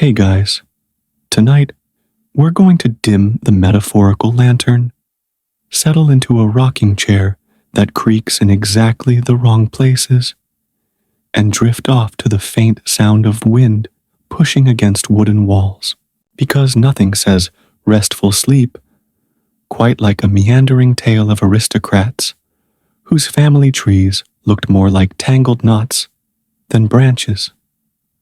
Hey guys, tonight we're going to dim the metaphorical lantern, settle into a rocking chair that creaks in exactly the wrong places, and drift off to the faint sound of wind pushing against wooden walls, because nothing says restful sleep quite like a meandering tale of aristocrats whose family trees looked more like tangled knots than branches.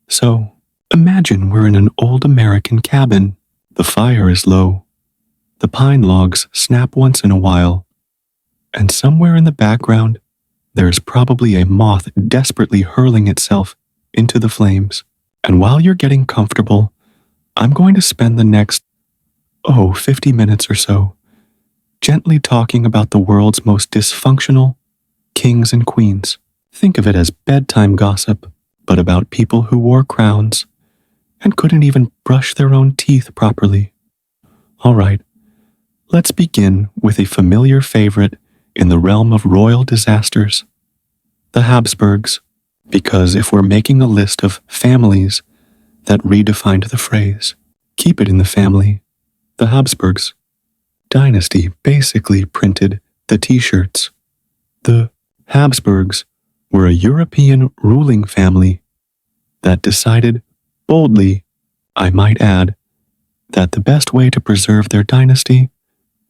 So, imagine we're in an old American cabin. The fire is low. The pine logs snap once in a while. And somewhere in the background, there's probably a moth desperately hurling itself into the flames. And while you're getting comfortable, I'm going to spend the next, 50 minutes or so, gently talking about the world's most dysfunctional kings and queens. Think of it as bedtime gossip, but about people who wore crowns and couldn't even brush their own teeth properly. All right, let's begin with a familiar favorite in the realm of royal disasters, the Habsburgs, because if we're making a list of families that redefined the phrase, keep it in the family, the Habsburgs dynasty basically printed the t-shirts. The Habsburgs were a European ruling family that decided boldly, I might add, that the best way to preserve their dynasty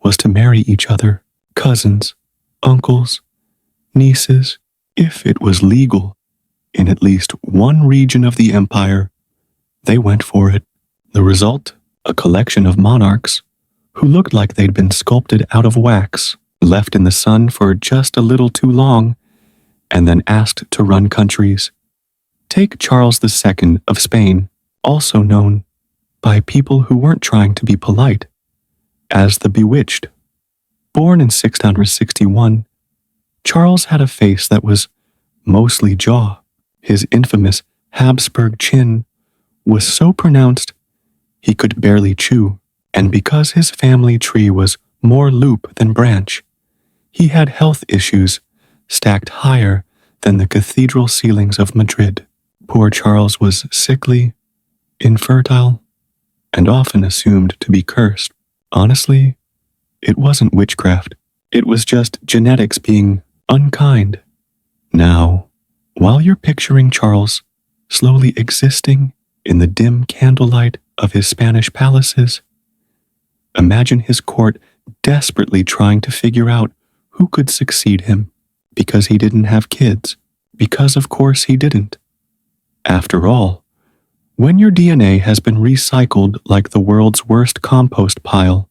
was to marry each other, cousins, uncles, nieces, if it was legal. In at least one region of the empire, they went for it. The result? A collection of monarchs who looked like they'd been sculpted out of wax, left in the sun for just a little too long, and then asked to run countries. Take Charles II of Spain, also known by people who weren't trying to be polite as the Bewitched. Born in 661, Charles had a face that was mostly jaw. His infamous Habsburg chin was so pronounced he could barely chew, and because his family tree was more loop than branch, he had health issues stacked higher than the cathedral ceilings of Madrid. Poor Charles was sickly, infertile, and often assumed to be cursed. Honestly, it wasn't witchcraft. It was just genetics being unkind. Now, while you're picturing Charles slowly existing in the dim candlelight of his Spanish palaces, imagine his court desperately trying to figure out who could succeed him, because he didn't have kids, because of course he didn't. After all, when your DNA has been recycled like the world's worst compost pile,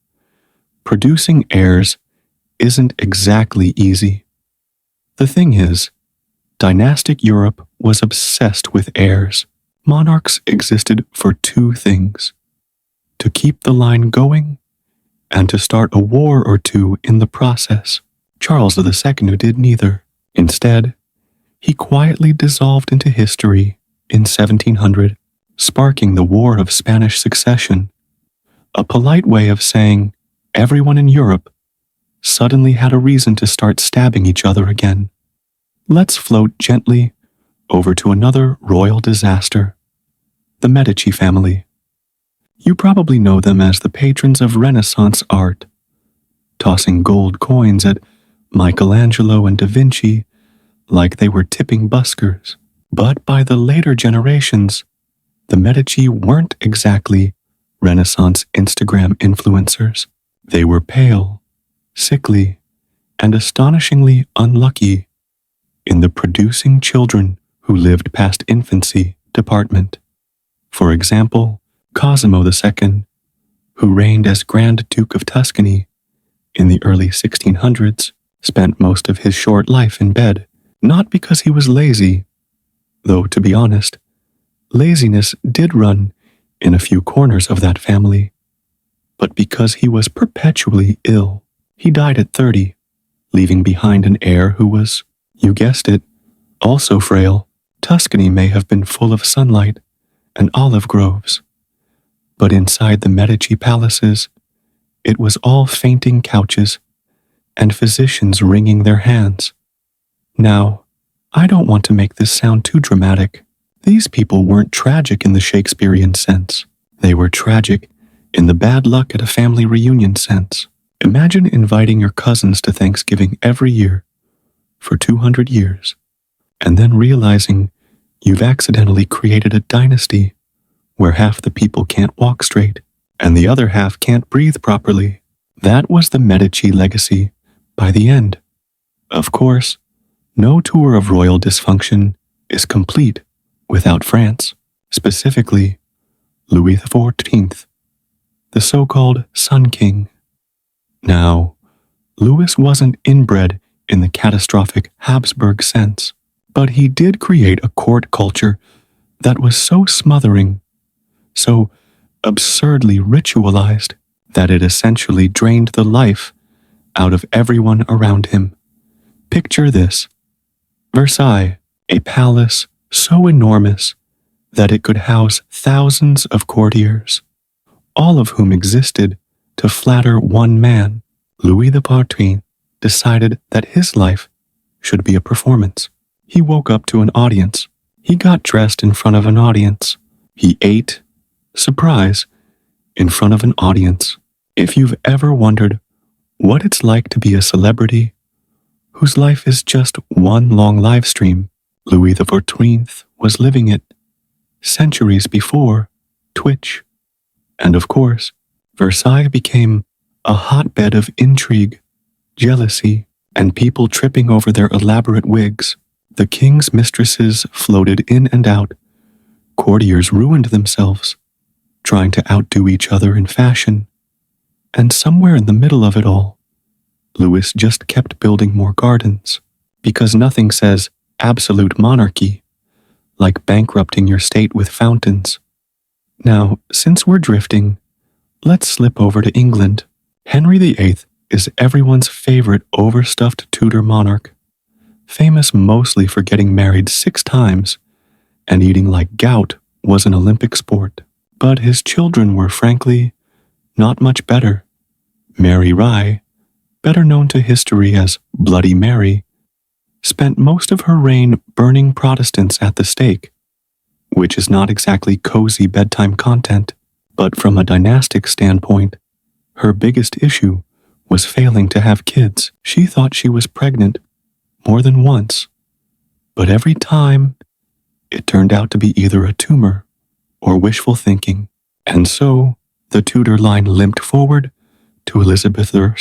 producing heirs isn't exactly easy. The thing is, dynastic Europe was obsessed with heirs. Monarchs existed for two things: to keep the line going and to start a war or two in the process. Charles II did neither. Instead, he quietly dissolved into history in 1700, sparking the War of Spanish Succession, a polite way of saying everyone in Europe suddenly had a reason to start stabbing each other again. Let's float gently over to another royal disaster, the Medici family. You probably know them as the patrons of Renaissance art, tossing gold coins at Michelangelo and Da Vinci like they were tipping buskers. But by the later generations, the Medici weren't exactly Renaissance Instagram influencers. They were pale, sickly, and astonishingly unlucky in the producing children who lived past infancy department. For example, Cosimo II, who reigned as Grand Duke of Tuscany in the early 1600s, spent most of his short life in bed, not because he was lazy, though to be honest, laziness did run in a few corners of that family, but because he was perpetually ill. He died at 30, leaving behind an heir who was, you guessed it, also frail. Tuscany may have been full of sunlight and olive groves, but inside the Medici palaces, it was all fainting couches and physicians wringing their hands. Now, I don't want to make this sound too dramatic. These people weren't tragic in the Shakespearean sense. They were tragic in the bad luck at a family reunion sense. Imagine inviting your cousins to Thanksgiving every year for 200 years, and then realizing you've accidentally created a dynasty where half the people can't walk straight and the other half can't breathe properly. That was the Medici legacy by the end. Of course, no tour of royal dysfunction is complete without France, specifically Louis XIV, the so-called Sun King. Now, Louis wasn't inbred in the catastrophic Habsburg sense, but he did create a court culture that was so smothering, so absurdly ritualized, that it essentially drained the life out of everyone around him. Picture this: Versailles, a palace so enormous that it could house thousands of courtiers, all of whom existed to flatter one man. Louis XIV decided that his life should be a performance. He woke up to an audience. He got dressed in front of an audience. He ate, surprise, in front of an audience. If you've ever wondered what it's like to be a celebrity whose life is just one long live stream, Louis XIV was living it centuries before Twitch. And of course, Versailles became a hotbed of intrigue, jealousy, and people tripping over their elaborate wigs. The king's mistresses floated in and out. Courtiers ruined themselves, trying to outdo each other in fashion. And somewhere in the middle of it all, Louis just kept building more gardens, because nothing says absolute monarchy like bankrupting your state with fountains. Now, since we're drifting, let's slip over to England. Henry VIII is everyone's favorite overstuffed Tudor monarch, famous mostly for getting married 6 times and eating like gout was an Olympic sport. But his children were, frankly, not much better. Mary Rye, better known to history as Bloody Mary, spent most of her reign burning Protestants at the stake, which is not exactly cozy bedtime content, but from a dynastic standpoint, her biggest issue was failing to have kids. She thought she was pregnant more than once, but every time it turned out to be either a tumor or wishful thinking, and so the Tudor line limped forward to Elizabeth I,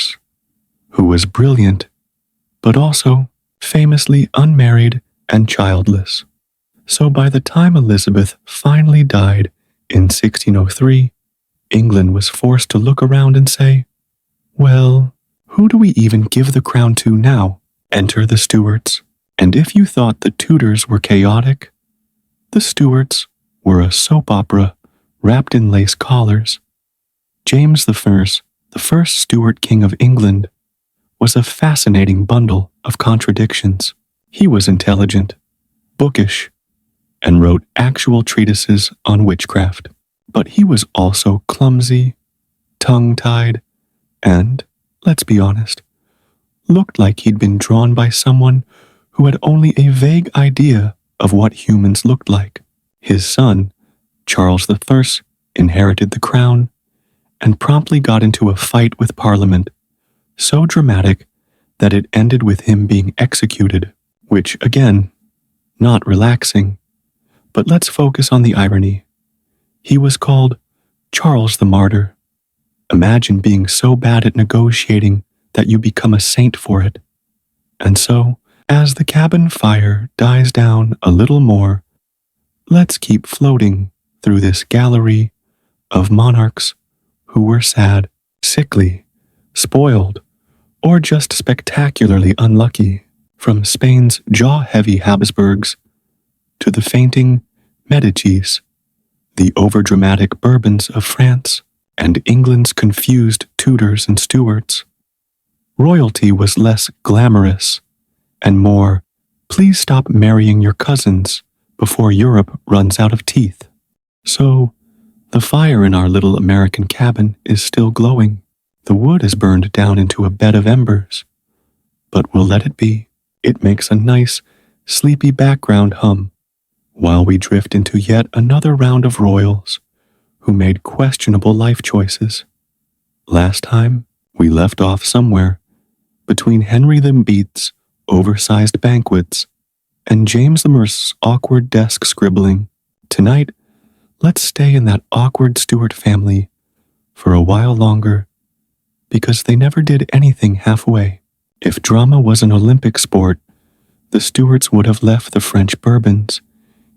who was brilliant, but also famously unmarried and childless. So by the time Elizabeth finally died in 1603, England was forced to look around and say, well, who do we even give the crown to now? Enter the Stuarts. And if you thought the Tudors were chaotic, the Stuarts were a soap opera wrapped in lace collars. James I, the first Stuart King of England, was a fascinating bundle of contradictions. He was intelligent, bookish, and wrote actual treatises on witchcraft. But he was also clumsy, tongue-tied, and, let's be honest, looked like he'd been drawn by someone who had only a vague idea of what humans looked like. His son, Charles I, inherited the crown and promptly got into a fight with Parliament, so dramatic that it ended with him being executed, which, again, not relaxing. But let's focus on the irony. He was called Charles the Martyr. Imagine being so bad at negotiating that you become a saint for it. And so, as the cabin fire dies down a little more, let's keep floating through this gallery of monarchs who were sad, sickly, spoiled, or just spectacularly unlucky, from Spain's jaw-heavy Habsburgs to the fainting Medicis, the overdramatic Bourbons of France, and England's confused Tudors and Stuarts. Royalty was less glamorous and more, please stop marrying your cousins before Europe runs out of teeth. So, the fire in our little American cabin is still glowing. The wood is burned down into a bed of embers, but we'll let it be. It makes a nice, sleepy background hum while we drift into yet another round of royals who made questionable life choices. Last time, we left off somewhere between Henry the Beat's oversized banquets and James the Merce's awkward desk scribbling. Tonight, let's stay in that awkward Stuart family for a while longer, because they never did anything halfway. If drama was an Olympic sport, the Stuarts would have left the French Bourbons,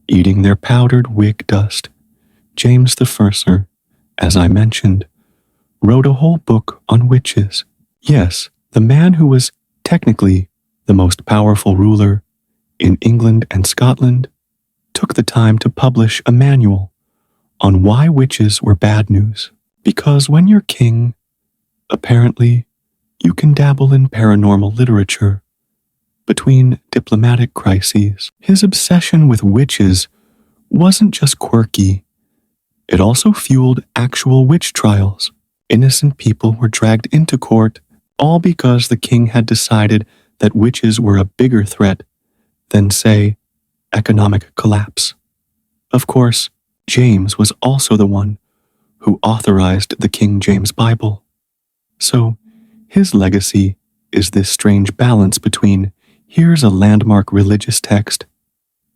eating their powdered wig dust. James the First, as I mentioned, wrote a whole book on witches. Yes, the man who was technically the most powerful ruler in England and Scotland took the time to publish a manual on why witches were bad news. Because when you're king, apparently, you can dabble in paranormal literature between diplomatic crises. His obsession with witches wasn't just quirky, it also fueled actual witch trials. Innocent people were dragged into court, all because the king had decided that witches were a bigger threat than, say, economic collapse. Of course, James was also the one who authorized the King James Bible. So, his legacy is this strange balance between here's a landmark religious text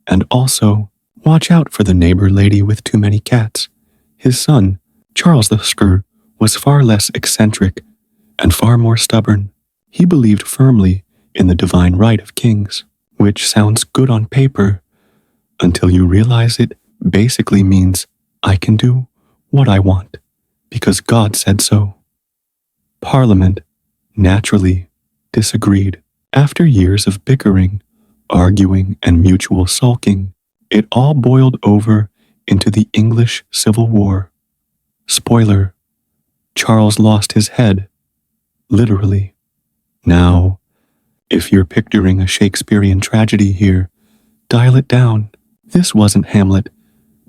and also watch out for the neighbor lady with too many cats. His son, Charles the Second, was far less eccentric and far more stubborn. He believed firmly in the divine right of kings, which sounds good on paper until you realize it basically means I can do what I want because God said so. Parliament naturally disagreed. After years of bickering, arguing, and mutual sulking, it all boiled over into the English Civil War. Spoiler, Charles lost his head, literally. Now, if you're picturing a Shakespearean tragedy here, dial it down. This wasn't Hamlet,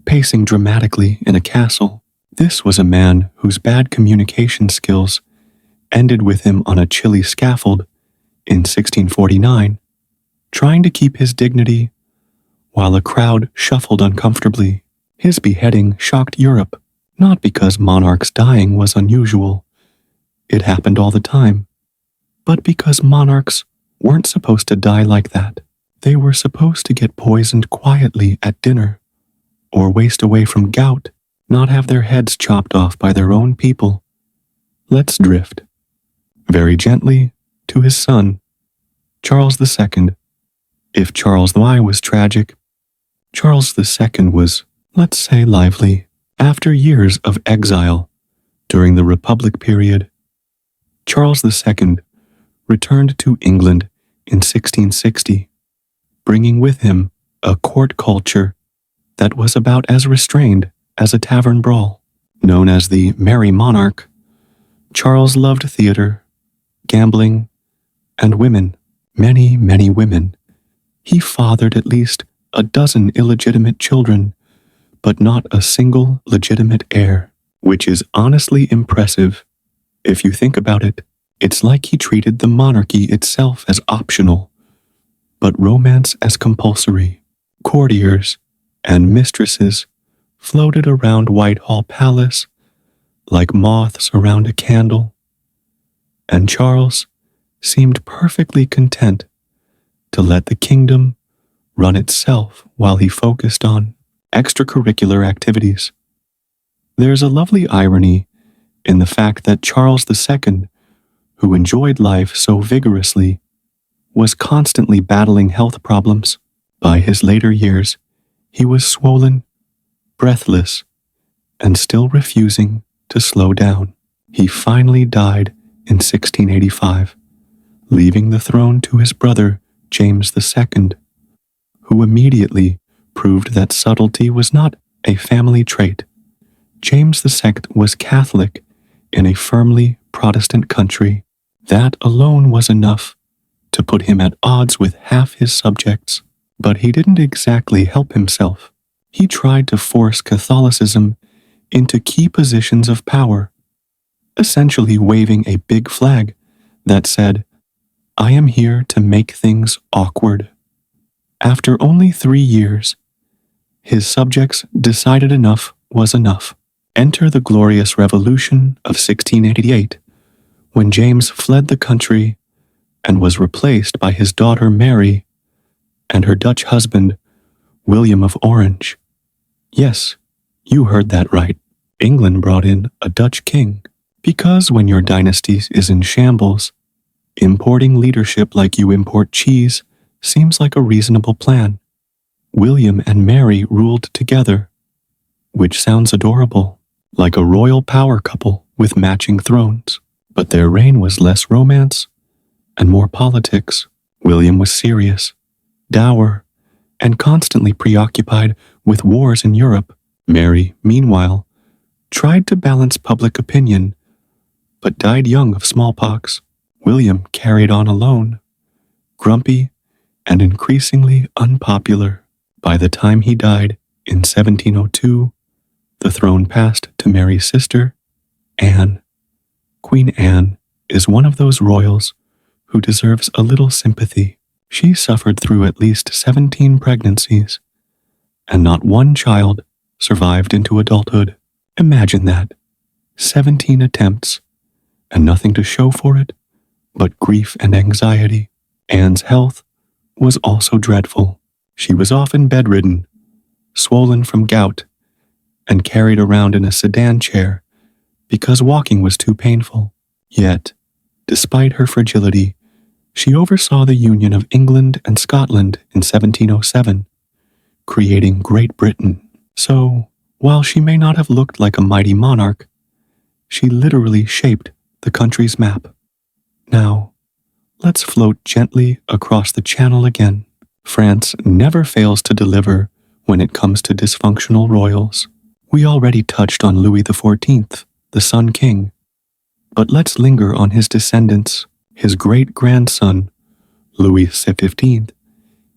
pacing dramatically in a castle. This was a man whose bad communication skills ended with him on a chilly scaffold in 1649, trying to keep his dignity while a crowd shuffled uncomfortably. His beheading shocked Europe, not because monarchs dying was unusual, it happened all the time, but because monarchs weren't supposed to die like that. They were supposed to get poisoned quietly at dinner, or waste away from gout, not have their heads chopped off by their own people. Let's drift, very gently, to his son, Charles II. If Charles I was tragic, Charles II was, let's say, lively. After years of exile during the Republic period, Charles II returned to England in 1660, bringing with him a court culture that was about as restrained as a tavern brawl. Known as the Merry Monarch, Charles loved theater, gambling, and women, many, many women. He fathered at least a dozen illegitimate children, but not a single legitimate heir, which is honestly impressive. If you think about it, it's like he treated the monarchy itself as optional, but romance as compulsory. Courtiers and mistresses floated around Whitehall Palace like moths around a candle, and Charles seemed perfectly content to let the kingdom run itself while he focused on extracurricular activities. There's a lovely irony in the fact that Charles II, who enjoyed life so vigorously, was constantly battling health problems. By his later years, he was swollen, breathless, and still refusing to slow down. He finally died in 1685, leaving the throne to his brother, James II, who immediately proved that subtlety was not a family trait. James II was Catholic in a firmly Protestant country. That alone was enough to put him at odds with half his subjects. But he didn't exactly help himself. He tried to force Catholicism into key positions of power, essentially waving a big flag that said, "I am here to make things awkward." After only 3 years, his subjects decided enough was enough. Enter the glorious revolution of 1688, when James fled the country and was replaced by his daughter Mary and her Dutch husband, William of Orange. Yes, you heard that right. England brought in a Dutch king, because when your dynasty is in shambles, importing leadership like you import cheese seems like a reasonable plan. William and Mary ruled together, which sounds adorable, like a royal power couple with matching thrones. But their reign was less romance and more politics. William was serious, dour, and constantly preoccupied with wars in Europe. Mary, meanwhile, tried to balance public opinion, but died young of smallpox. William carried on alone, grumpy and increasingly unpopular. By the time he died in 1702, the throne passed to Mary's sister, Anne. Queen Anne is one of those royals who deserves a little sympathy. She suffered through at least 17 pregnancies, and not one child survived into adulthood. Imagine that. 17 attempts, and nothing to show for it but grief and anxiety. Anne's health was also dreadful. She was often bedridden, swollen from gout, and carried around in a sedan chair because walking was too painful. Yet, despite her fragility, she oversaw the union of England and Scotland in 1707, creating Great Britain. So, while she may not have looked like a mighty monarch, she literally shaped the country's map. Now, let's float gently across the channel again. France never fails to deliver when it comes to dysfunctional royals. We already touched on Louis XIV, the Sun King, but let's linger on his descendants. His great-grandson, Louis XV,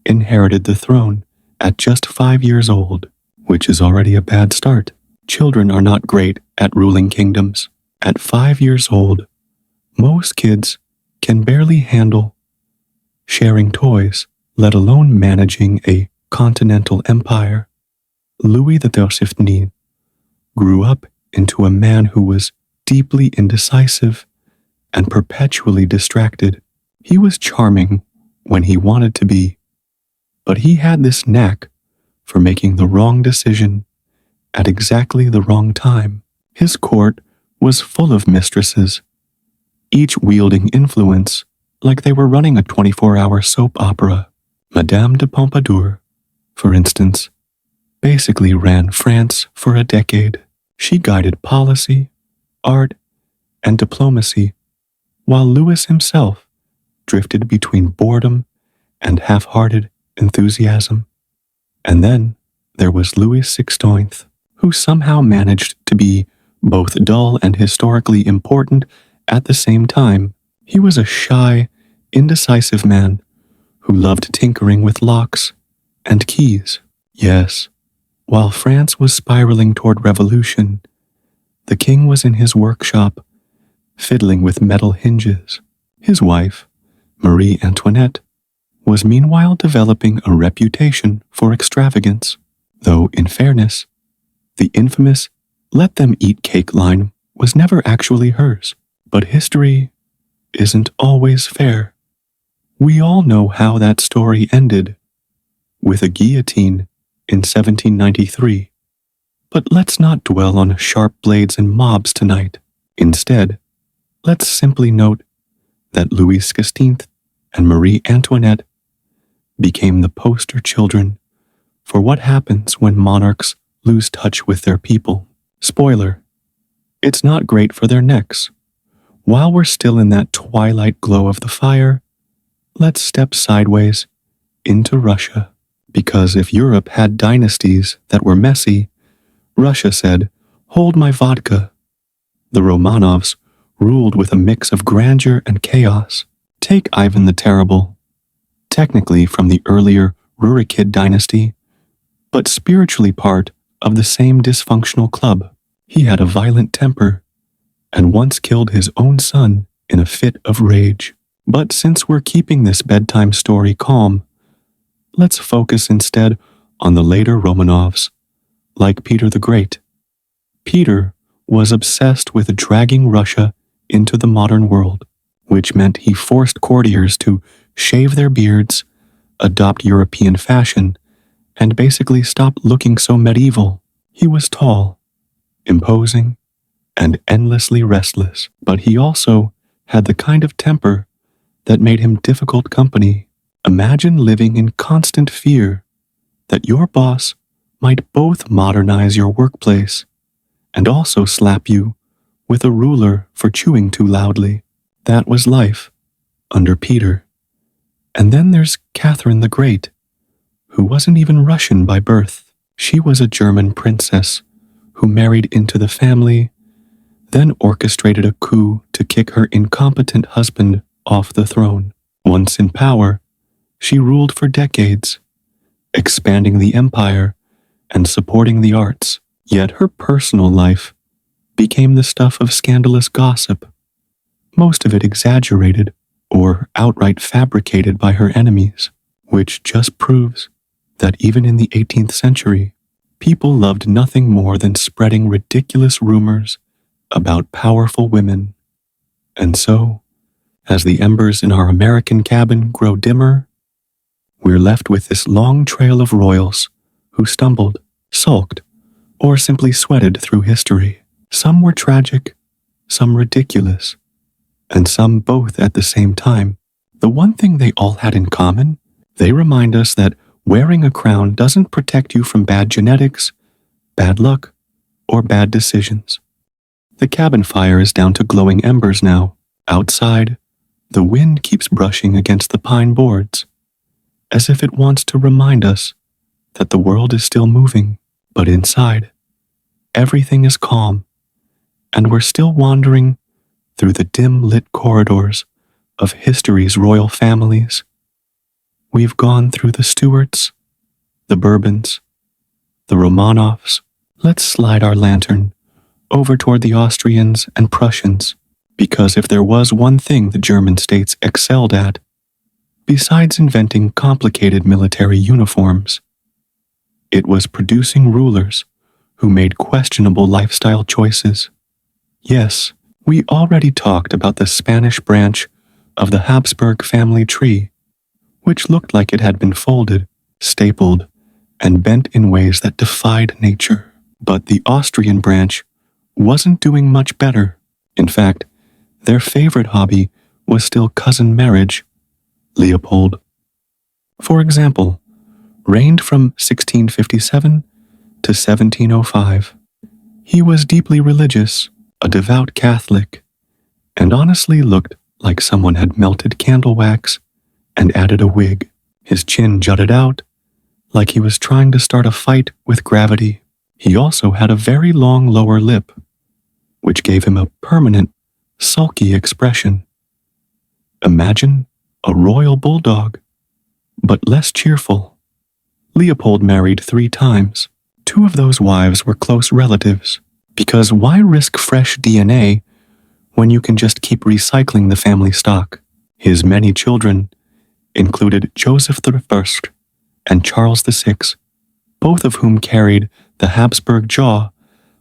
inherited the throne at just 5 years old, which is already a bad start. Children are not great at ruling kingdoms. At 5 years old, most kids can barely handle sharing toys, let alone managing a continental empire. Louis XIV grew up into a man who was deeply indecisive and perpetually distracted. He was charming when he wanted to be, but he had this knack for making the wrong decision at exactly the wrong time. His court was full of mistresses, each wielding influence like they were running a 24-hour soap opera. Madame de Pompadour, for instance, basically ran France for a decade. She guided policy, art, and diplomacy, while Louis himself drifted between boredom and half-hearted enthusiasm. And then there was Louis XVI, who somehow managed to be both dull and historically important at the same time. He was a shy, indecisive man who loved tinkering with locks and keys. Yes, while France was spiraling toward revolution, the king was in his workshop, fiddling with metal hinges. His wife, Marie Antoinette, was meanwhile developing a reputation for extravagance, though in fairness, the infamous let them eat cake line was never actually hers. But history isn't always fair. We all know how that story ended, with a guillotine in 1793. But let's not dwell on sharp blades and mobs tonight. Instead, let's simply note that Louis XVI and Marie Antoinette became the poster children for what happens when monarchs lose touch with their people. Spoiler, it's not great for their necks. While we're still in that twilight glow of the fire, let's step sideways into Russia. Because if Europe had dynasties that were messy, Russia said, "Hold my vodka." The Romanovs ruled with a mix of grandeur and chaos. Take Ivan the Terrible, technically from the earlier Rurikid dynasty, but spiritually part of the same dysfunctional club. He had a violent temper and once killed his own son in a fit of rage. But since we're keeping this bedtime story calm, let's focus instead on the later Romanovs, like Peter the Great. Peter was obsessed with dragging Russia into the modern world, which meant he forced courtiers to shave their beards, adopt European fashion, and basically stop looking so medieval. He was tall, imposing, and endlessly restless, but he also had the kind of temper that made him difficult company. Imagine living in constant fear that your boss might both modernize your workplace and also slap you with a ruler for chewing too loudly. That was life under Peter. And then there's Catherine the Great, who wasn't even Russian by birth. She was a German princess who married into the family, then orchestrated a coup to kick her incompetent husband off the throne. Once in power, she ruled for decades, expanding the empire and supporting the arts. Yet her personal life became the stuff of scandalous gossip, most of it exaggerated or outright fabricated by her enemies, which just proves that even in the 18th century, people loved nothing more than spreading ridiculous rumors about powerful women. And so, as the embers in our American cabin grow dimmer, we're left with this long trail of royals who stumbled, sulked, or simply sweated through history. Some were tragic, some ridiculous, and some both at the same time. The one thing they all had in common, they remind us that wearing a crown doesn't protect you from bad genetics, bad luck, or bad decisions. The cabin fire is down to glowing embers now. Outside, the wind keeps brushing against the pine boards, as if it wants to remind us that the world is still moving. But inside, everything is calm, and we're still wandering through the dim-lit corridors of history's royal families. We've gone through the Stuarts, the Bourbons, the Romanovs. Let's slide our lantern over toward the Austrians and Prussians, because if there was one thing the German states excelled at, besides inventing complicated military uniforms, it was producing rulers who made questionable lifestyle choices. Yes, we already talked about the Spanish branch of the Habsburg family tree, which looked like it had been folded, stapled, and bent in ways that defied nature. But the Austrian branch wasn't doing much better. In fact, their favorite hobby was still cousin marriage. Leopold, for example, reigned from 1657 to 1705. He was deeply religious, a devout Catholic, and honestly looked like someone had melted candle wax and added a wig. His chin jutted out, like he was trying to start a fight with gravity. He also had a very long lower lip, which gave him a permanent, sulky expression. Imagine a royal bulldog, but less cheerful. Leopold married 3 times. 2 of those wives were close relatives, because why risk fresh DNA when you can just keep recycling the family stock? His many children included Joseph I and Charles VI, both of whom carried the Habsburg jaw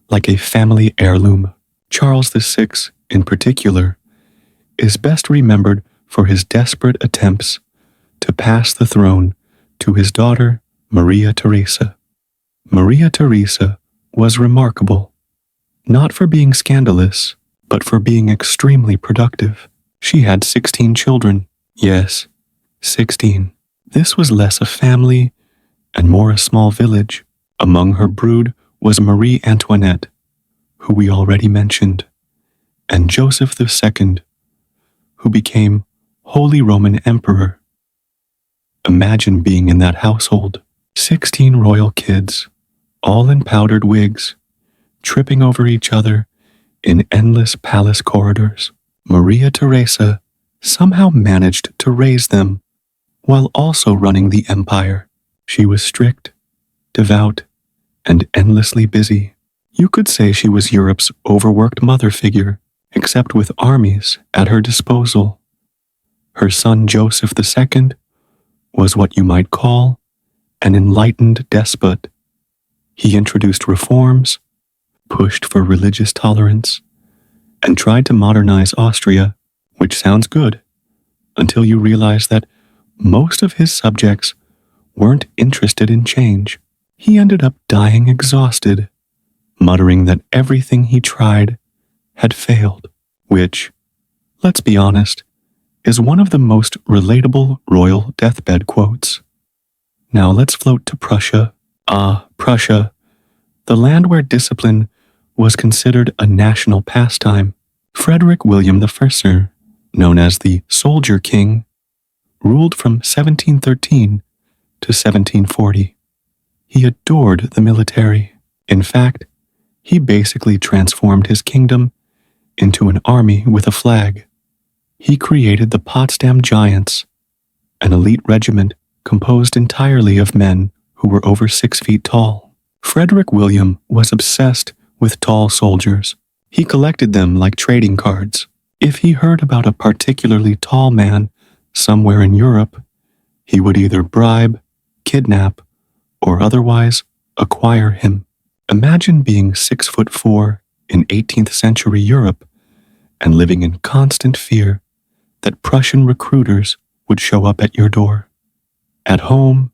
like a family heirloom. Charles VI, in particular, is best remembered for his desperate attempts to pass the throne to his daughter, Maria Theresa. Maria Theresa was remarkable, not for being scandalous, but for being extremely productive. She had 16 children. Yes, 16. This was less a family and more a small village. Among her brood was Marie Antoinette, who we already mentioned, and Joseph II, who became Holy Roman Emperor. Imagine being in that household. 16 royal kids, all in powdered wigs, tripping over each other in endless palace corridors. Maria Theresa somehow managed to raise them while also running the empire. She was strict, devout, and endlessly busy. You could say she was Europe's overworked mother figure, except with armies at her disposal. Her son Joseph II was what you might call an enlightened despot. He introduced reforms, pushed for religious tolerance, and tried to modernize Austria, which sounds good, until you realize that most of his subjects weren't interested in change. He ended up dying exhausted, muttering that everything he tried had failed, which, let's be honest, is one of the most relatable royal deathbed quotes. Now let's float to Prussia. Prussia, the land where discipline was considered a national pastime. Frederick William I, known as the Soldier King, ruled from 1713 to 1740. He adored the military. In fact, he basically transformed his kingdom into an army with a flag. He created the Potsdam Giants, an elite regiment composed entirely of men who were over 6 feet tall. Frederick William was obsessed with tall soldiers. He collected them like trading cards. If he heard about a particularly tall man somewhere in Europe, he would either bribe, kidnap, or otherwise acquire him. Imagine being 6'4" in 18th century Europe and living in constant fear that Prussian recruiters would show up at your door. At home,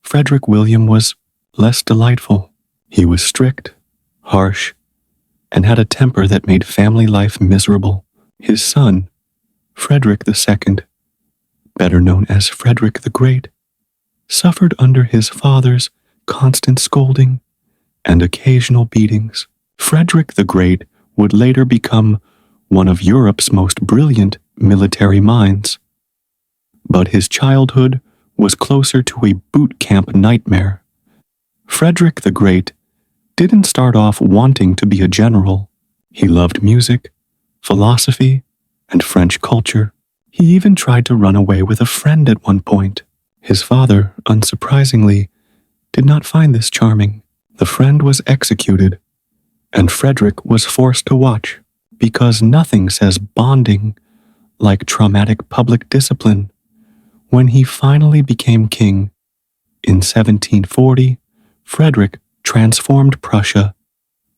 Frederick William was less delightful. He was strict, harsh, and had a temper that made family life miserable. His son, Frederick II, better known as Frederick the Great, suffered under his father's constant scolding and occasional beatings. Frederick the Great would later become one of Europe's most brilliant military minds. But his childhood was closer to a boot camp nightmare. Frederick the Great didn't start off wanting to be a general. He loved music, philosophy, and French culture. He even tried to run away with a friend at one point. His father, unsurprisingly, did not find this charming. The friend was executed, and Frederick was forced to watch, because nothing says bonding like traumatic public discipline. When he finally became king, in 1740, Frederick transformed Prussia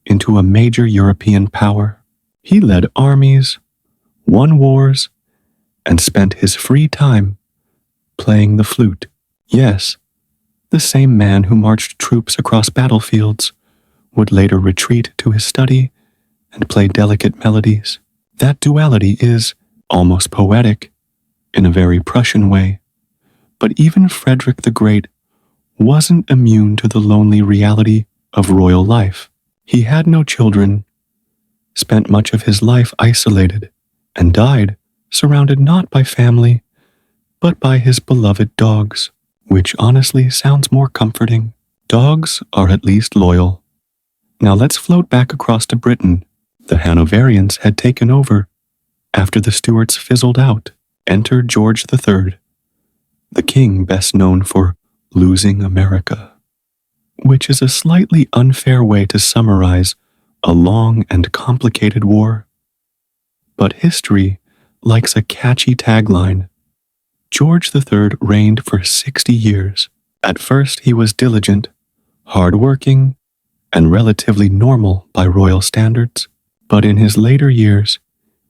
into a major European power. He led armies, won wars, and spent his free time playing the flute. Yes, the same man who marched troops across battlefields would later retreat to his study and play delicate melodies. That duality is almost poetic in a very Prussian way. But even Frederick the Great wasn't immune to the lonely reality of royal life. He had no children, spent much of his life isolated, and died surrounded not by family, but by his beloved dogs, which honestly sounds more comforting. Dogs are at least loyal. Now let's float back across to Britain. The Hanoverians had taken over after the Stuarts fizzled out. Enter George III, the king best known for losing America, which is a slightly unfair way to summarize a long and complicated war. But history likes a catchy tagline. George III reigned for 60 years. At first he was diligent, hard-working, and relatively normal by royal standards. But in his later years,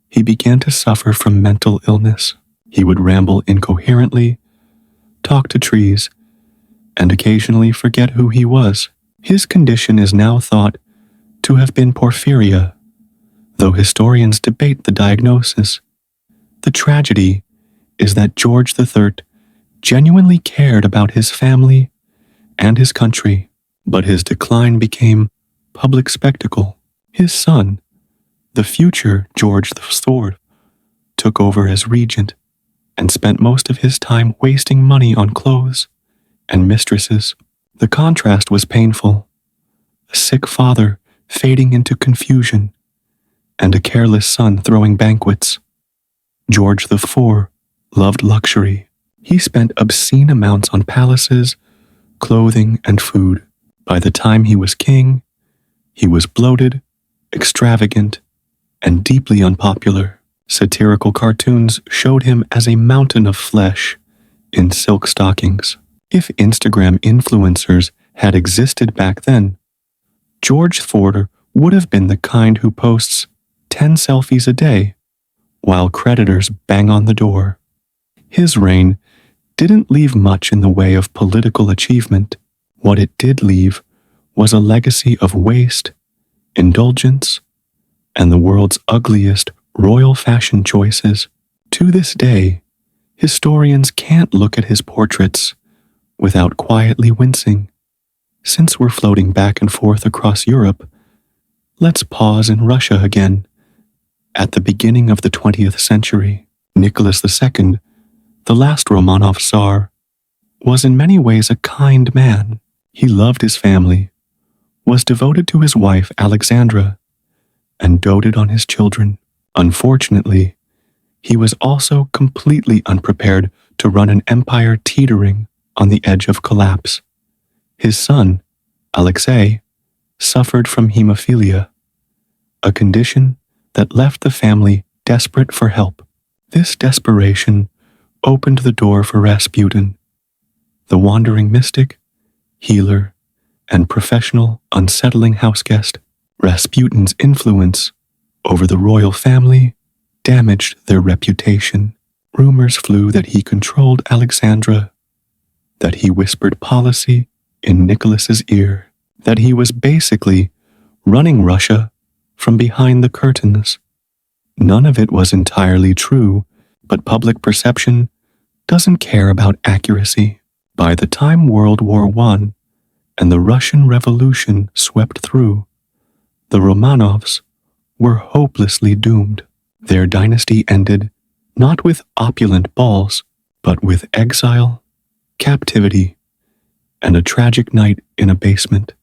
he began to suffer from mental illness. He would ramble incoherently, talk to trees, and occasionally forget who he was. His condition is now thought to have been porphyria, though historians debate the diagnosis. The tragedy is that George III genuinely cared about his family and his country, but his decline became public spectacle. His son, the future George IV, took over as regent and spent most of his time wasting money on clothes and mistresses. The contrast was painful. A sick father fading into confusion, and a careless son throwing banquets. George IV loved luxury. He spent obscene amounts on palaces, clothing, and food. By the time he was king, he was bloated, extravagant, and deeply unpopular. Satirical cartoons showed him as a mountain of flesh in silk stockings. If Instagram influencers had existed back then, George IV would have been the kind who posts 10 selfies a day while creditors bang on the door. His reign didn't leave much in the way of political achievement. What it did leave was a legacy of waste, indulgence, and the world's ugliest royal fashion choices. To this day, historians can't look at his portraits without quietly wincing. Since we're floating back and forth across Europe, let's pause in Russia again. At the beginning of the 20th century, Nicholas II, the last Romanov Tsar, was in many ways a kind man. He loved his family, was devoted to his wife Alexandra, and doted on his children. Unfortunately, he was also completely unprepared to run an empire teetering on the edge of collapse. His son, Alexei, suffered from hemophilia, a condition that left the family desperate for help. This desperation opened the door for Rasputin, the wandering mystic, healer, and professional unsettling houseguest. Rasputin's influence over the royal family damaged their reputation. Rumors flew that he controlled Alexandra, that he whispered policy in Nicholas's ear, that he was basically running Russia from behind the curtains. None of it was entirely true, but public perception doesn't care about accuracy. By the time World War I and the Russian Revolution swept through, the Romanovs were hopelessly doomed. Their dynasty ended not with opulent balls, but with exile, captivity, and a tragic night in a basement.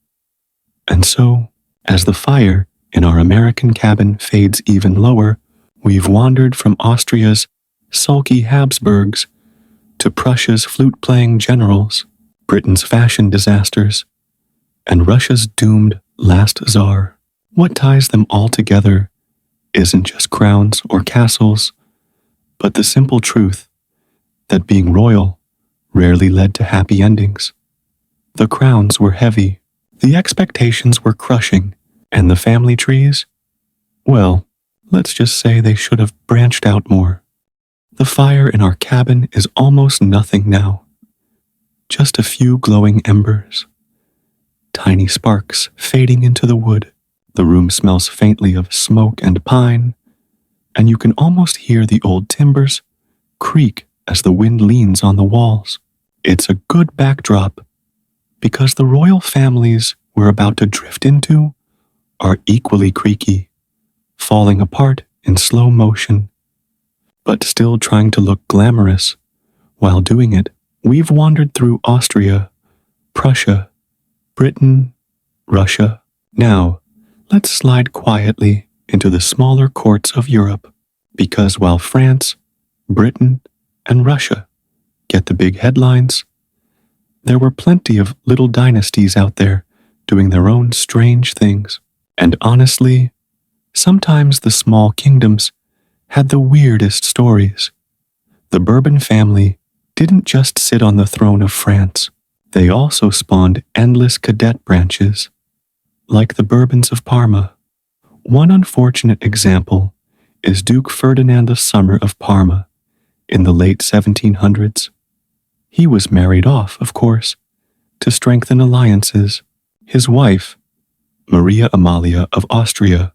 And so, as the fire in our American cabin fades even lower, we've wandered from Austria's sulky Habsburgs to Prussia's flute-playing generals, Britain's fashion disasters, and Russia's doomed last czar. What ties them all together isn't just crowns or castles, but the simple truth that being royal rarely led to happy endings. The crowns were heavy, the expectations were crushing, and the family trees, well, let's just say they should have branched out more. The fire in our cabin is almost nothing now. Just a few glowing embers, tiny sparks fading into the wood. The room smells faintly of smoke and pine, and you can almost hear the old timbers creak as the wind leans on the walls. It's a good backdrop because the royal families we're about to drift into are equally creaky, falling apart in slow motion, but still trying to look glamorous while doing it. We've wandered through Austria, Prussia, Britain, Russia. Now, let's slide quietly into the smaller courts of Europe, because while France, Britain, and Russia get the big headlines, there were plenty of little dynasties out there doing their own strange things. And honestly, sometimes the small kingdoms had the weirdest stories. The Bourbon family didn't just sit on the throne of France. They also spawned endless cadet branches, like the Bourbons of Parma. One unfortunate example is Duke Ferdinand of Summer of Parma in the late 1700s. He was married off, of course, to strengthen alliances. His wife, Maria Amalia of Austria,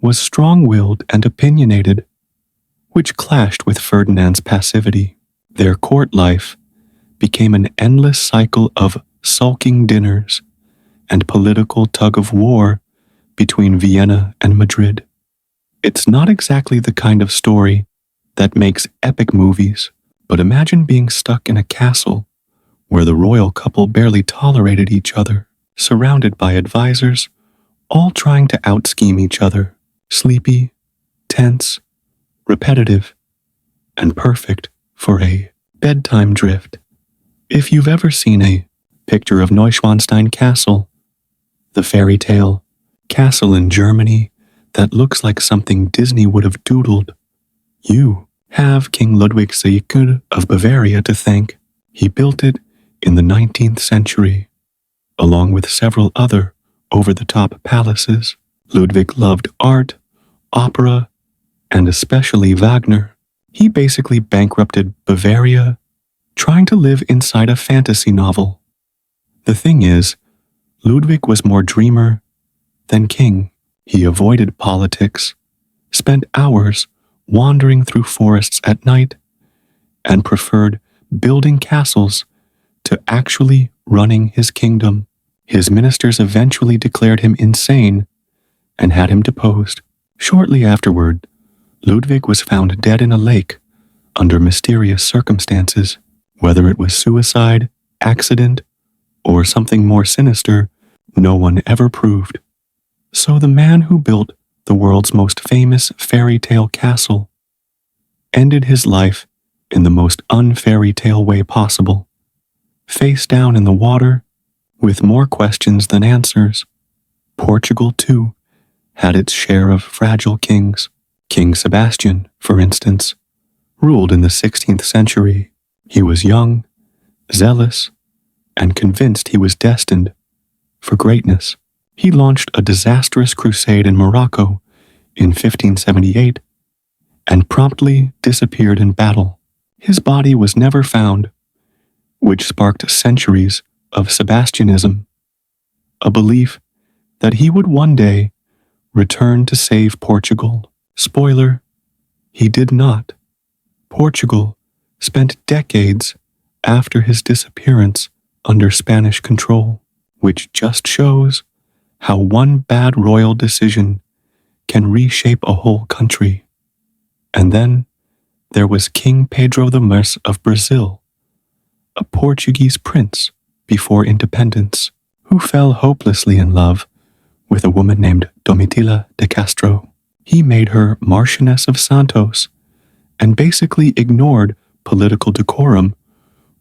was strong-willed and opinionated, which clashed with Ferdinand's passivity. Their court life became an endless cycle of sulking dinners and political tug-of-war between Vienna and Madrid. It's not exactly the kind of story that makes epic movies, but imagine being stuck in a castle where the royal couple barely tolerated each other, surrounded by advisors, all trying to out-scheme each other. Sleepy, tense, repetitive, and perfect for a bedtime drift. If you've ever seen a picture of Neuschwanstein Castle, the fairy tale castle in Germany that looks like something Disney would have doodled, you have King Ludwig II of Bavaria to thank. He built it in the 19th century, along with several other over-the-top palaces. Ludwig loved art, opera, and especially Wagner. He basically bankrupted Bavaria, trying to live inside a fantasy novel. The thing is, Ludwig was more dreamer than king. He avoided politics, spent hours wandering through forests at night, and preferred building castles to actually running his kingdom. His ministers eventually declared him insane and had him deposed. Shortly afterward, Ludwig was found dead in a lake under mysterious circumstances. Whether it was suicide, accident, or something more sinister, no one ever proved. So the man who built the world's most famous fairy tale castle ended his life in the most unfairy tale way possible, face down in the water with more questions than answers. Portugal, too, had its share of fragile kings. King Sebastian, for instance, ruled in the 16th century. He was young, zealous, and convinced he was destined for greatness. He launched a disastrous crusade in Morocco in 1578 and promptly disappeared in battle. His body was never found, which sparked centuries of Sebastianism, a belief that he would one day return to save Portugal. Spoiler, he did not. Portugal spent decades after his disappearance under Spanish control, which just shows how one bad royal decision can reshape a whole country. And then there was King Pedro I of Brazil, a Portuguese prince before independence, who fell hopelessly in love with a woman named Domitila de Castro. He made her Marchioness of Santos and basically ignored political decorum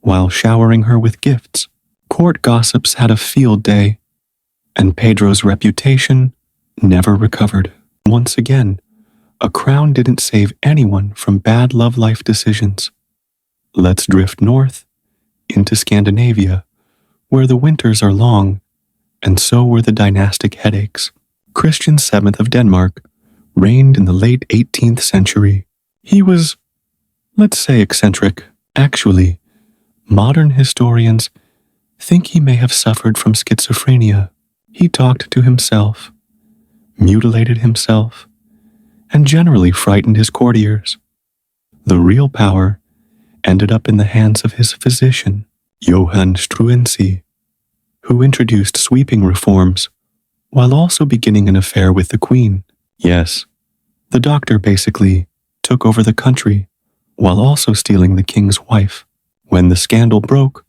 while showering her with gifts. Court gossips had a field day, and Pedro's reputation never recovered. Once again, a crown didn't save anyone from bad love life decisions. Let's drift north into Scandinavia, where the winters are long, and so were the dynastic headaches. Christian VII of Denmark reigned in the late 18th century. He was, let's say, eccentric. Actually, modern historians think he may have suffered from schizophrenia. He talked to himself, mutilated himself, and generally frightened his courtiers. The real power ended up in the hands of his physician, Johann Struensee, who introduced sweeping reforms while also beginning an affair with the queen. Yes, the doctor basically took over the country while also stealing the king's wife. When the scandal broke,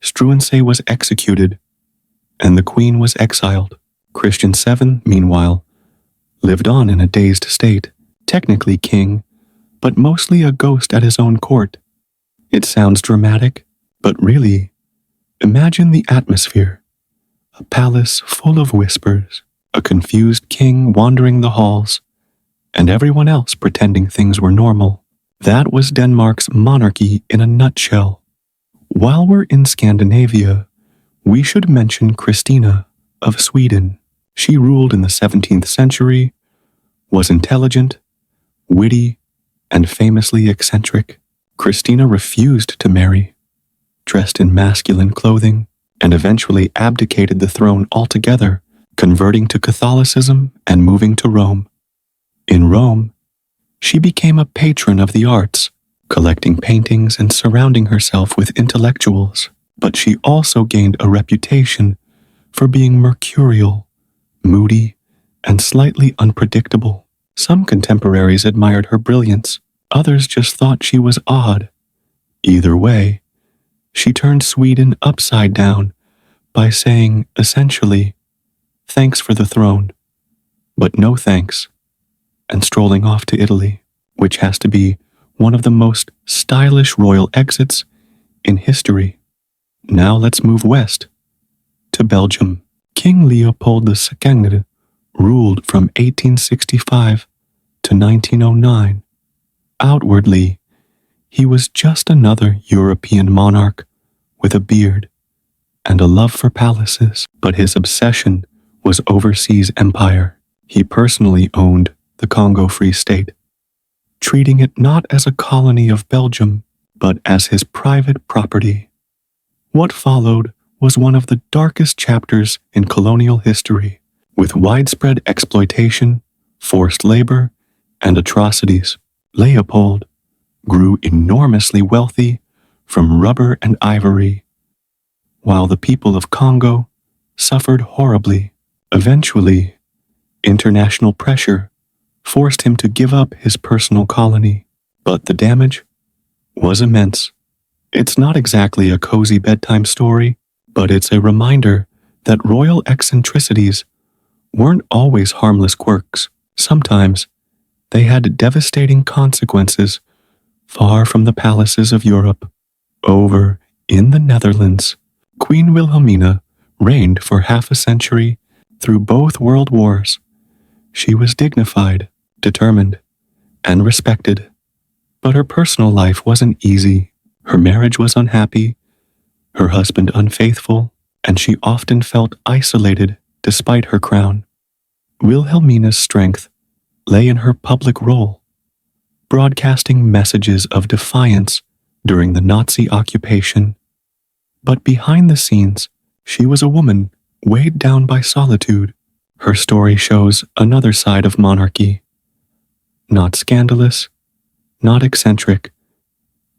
Struensee was executed and the queen was exiled. Christian VII, meanwhile, lived on in a dazed state, technically king, but mostly a ghost at his own court. It sounds dramatic, but really, imagine the atmosphere. A palace full of whispers, a confused king wandering the halls, and everyone else pretending things were normal. That was Denmark's monarchy in a nutshell. While we're in Scandinavia, we should mention Christina of Sweden. She ruled in the 17th century, was intelligent, witty, and famously eccentric. Christina refused to marry, dressed in masculine clothing, and eventually abdicated the throne altogether, converting to Catholicism and moving to Rome. In Rome, she became a patron of the arts, collecting paintings and surrounding herself with intellectuals. But she also gained a reputation for being mercurial, moody, and slightly unpredictable. Some contemporaries admired her brilliance, others just thought she was odd. Either way, she turned Sweden upside down by saying, essentially, "Thanks for the throne, but no thanks," and strolling off to Italy, which has to be one of the most stylish royal exits in history. Now let's move west to Belgium. King Leopold II ruled from 1865 to 1909. Outwardly, he was just another European monarch with a beard and a love for palaces, but his obsession was overseas empire. He personally owned the Congo Free State, treating it not as a colony of Belgium, but as his private property. What followed was one of the darkest chapters in colonial history, with widespread exploitation, forced labor, and atrocities. Leopold grew enormously wealthy from rubber and ivory, while the people of Congo suffered horribly. Eventually, international pressure forced him to give up his personal colony, but the damage was immense. It's not exactly a cozy bedtime story, but it's a reminder that royal eccentricities weren't always harmless quirks. Sometimes they had devastating consequences far from the palaces of Europe. Over in the Netherlands, Queen Wilhelmina reigned for half a century through both world wars. She was dignified, determined, and respected. But her personal life wasn't easy. Her marriage was unhappy, her husband unfaithful, and she often felt isolated despite her crown. Wilhelmina's strength lay in her public role, broadcasting messages of defiance during the Nazi occupation. But behind the scenes, she was a woman weighed down by solitude. Her story shows another side of monarchy. Not scandalous, not eccentric,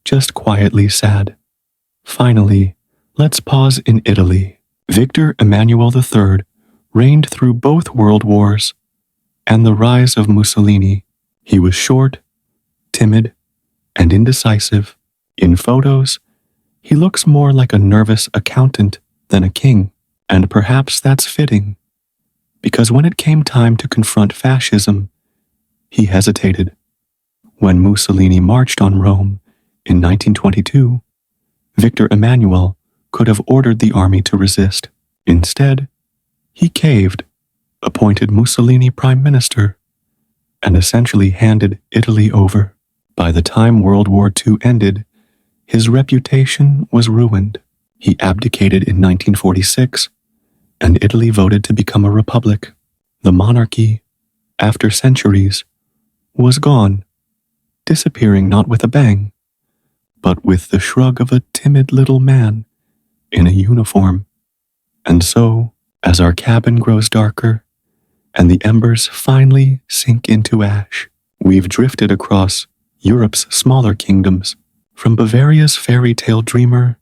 just quietly sad. Finally, let's pause in Italy. Victor Emmanuel III reigned through both world wars and the rise of Mussolini. He was short, timid, and indecisive. In photos, he looks more like a nervous accountant than a king, and perhaps that's fitting, because when it came time to confront fascism, he hesitated. When Mussolini marched on Rome in 1922, Victor Emmanuel could have ordered the army to resist. Instead, he caved, appointed Mussolini prime minister, and essentially handed Italy over. By the time World War II ended, his reputation was ruined. He abdicated in 1946, and Italy voted to become a republic. The monarchy, after centuries, was gone, disappearing not with a bang, but with the shrug of a timid little man in a uniform. And so, as our cabin grows darker, and the embers finally sink into ash, we've drifted across Europe's smaller kingdoms, from Bavaria's fairy tale dreamer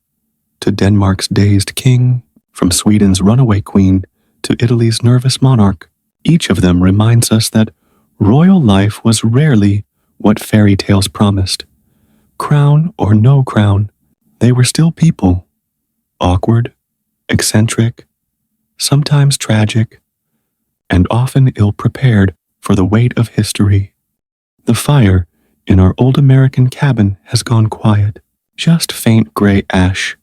to Denmark's dazed king, from Sweden's runaway queen to Italy's nervous monarch. Each of them reminds us that royal life was rarely what fairy tales promised. Crown or no crown, they were still people. Awkward, eccentric, sometimes tragic, and often ill-prepared for the weight of history. The fire in our old American cabin has gone quiet, just faint gray ash,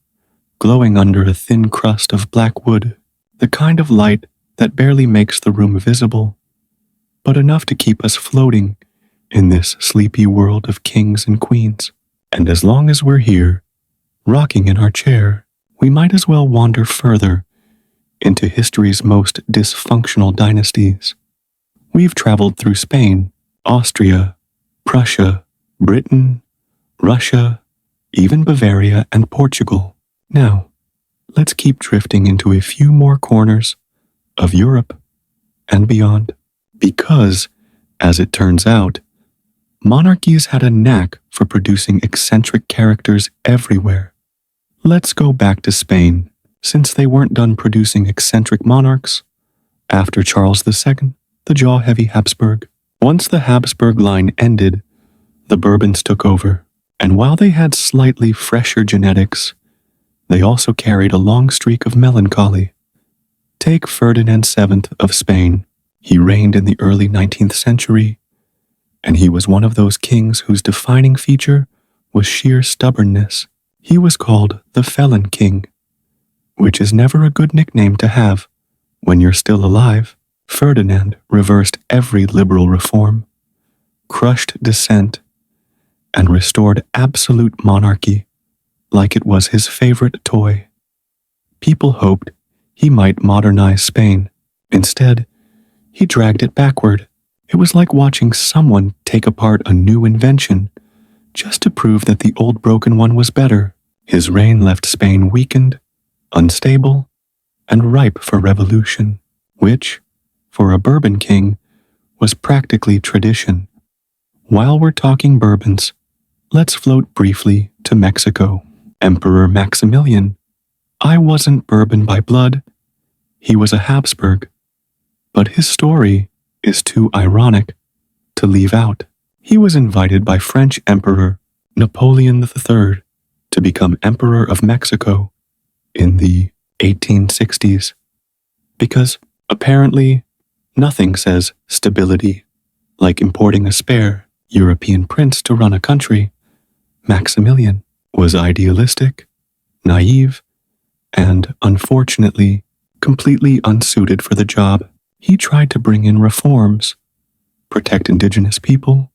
glowing under a thin crust of black wood, the kind of light that barely makes the room visible, but enough to keep us floating in this sleepy world of kings and queens. And as long as we're here, rocking in our chair, we might as well wander further into history's most dysfunctional dynasties. We've traveled through Spain, Austria, Prussia, Britain, Russia, even Bavaria and Portugal. Now, let's keep drifting into a few more corners of Europe and beyond, because, as it turns out, monarchies had a knack for producing eccentric characters everywhere. Let's go back to Spain, since they weren't done producing eccentric monarchs after Charles II, the jaw-heavy Habsburg. Once the Habsburg line ended, the Bourbons took over, and while they had slightly fresher genetics, they also carried a long streak of melancholy. Take Ferdinand VII of Spain. He reigned in the early 19th century, and he was one of those kings whose defining feature was sheer stubbornness. He was called the Felon King, which is never a good nickname to have when you're still alive. Ferdinand reversed every liberal reform, crushed dissent, and restored absolute monarchy like it was his favorite toy. People hoped he might modernize Spain. Instead, he dragged it backward. It was like watching someone take apart a new invention just to prove that the old broken one was better. His reign left Spain weakened, unstable, and ripe for revolution, which, for a Bourbon king, was practically tradition. While we're talking Bourbons, let's float briefly to Mexico. Emperor Maximilian. I wasn't Bourbon by blood. He was a Habsburg. But his story is too ironic to leave out. He was invited by French Emperor Napoleon III to become Emperor of Mexico in the 1860s, because apparently nothing says stability like importing a spare European prince to run a country. Maximilian was idealistic, naive, and unfortunately completely unsuited for the job. He tried to bring in reforms, protect indigenous people,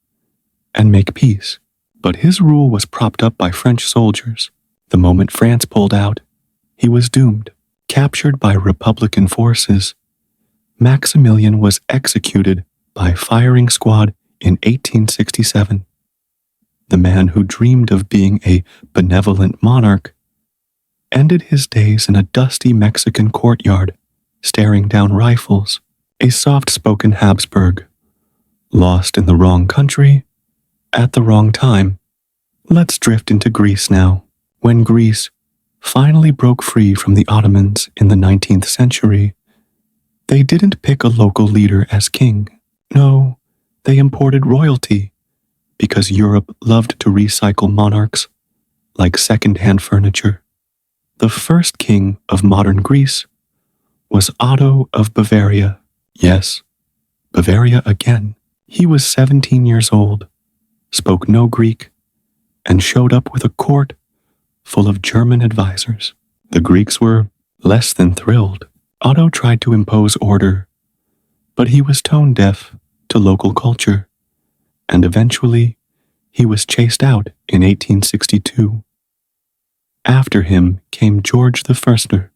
and make peace. But his rule was propped up by French soldiers. The moment France pulled out, he was doomed. Captured by Republican forces, Maximilian was executed by firing squad in 1867. The man who dreamed of being a benevolent monarch ended his days in a dusty Mexican courtyard, staring down rifles, a soft-spoken Habsburg, lost in the wrong country, at the wrong time. Let's drift into Greece now. When Greece finally broke free from the Ottomans in the 19th century, they didn't pick a local leader as king. No, they imported royalty, because Europe loved to recycle monarchs like second-hand furniture. The first king of modern Greece was Otto of Bavaria. Yes, Bavaria again. He was 17 years old, spoke no Greek, and showed up with a court full of German advisors. The Greeks were less than thrilled. Otto tried to impose order, but he was tone deaf to local culture, and eventually he was chased out in 1862. After him came George I,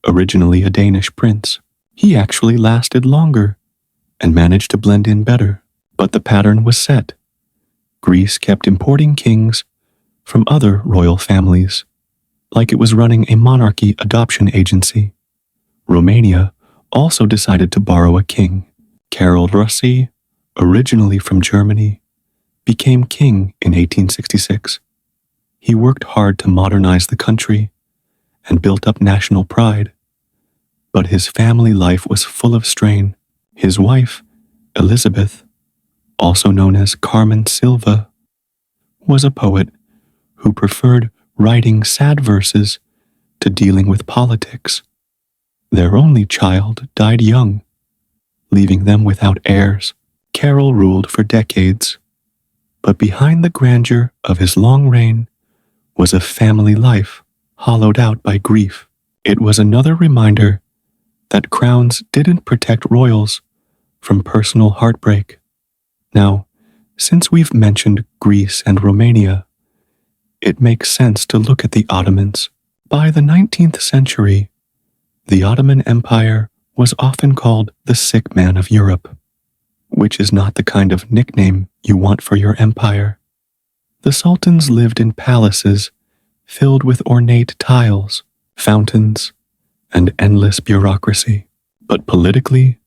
originally a Danish prince. He actually lasted longer and managed to blend in better, but the pattern was set. Greece kept importing kings from other royal families, like it was running a monarchy adoption agency. Romania also decided to borrow a king. Karol Rossi, originally from Germany, became king in 1866. He worked hard to modernize the country and built up national pride, but his family life was full of strain. His wife, Elizabeth, also known as Carmen Silva, was a poet who preferred writing sad verses to dealing with politics. Their only child died young, leaving them without heirs. Karol ruled for decades, but behind the grandeur of his long reign was a family life hollowed out by grief. It was another reminder that crowns didn't protect royals from personal heartbreak. Now, since we've mentioned Greece and Romania, it makes sense to look at the Ottomans. By the 19th century, the Ottoman Empire was often called the sick man of Europe, which is not the kind of nickname you want for your empire. The sultans lived in palaces filled with ornate tiles, fountains, and endless bureaucracy. But politically,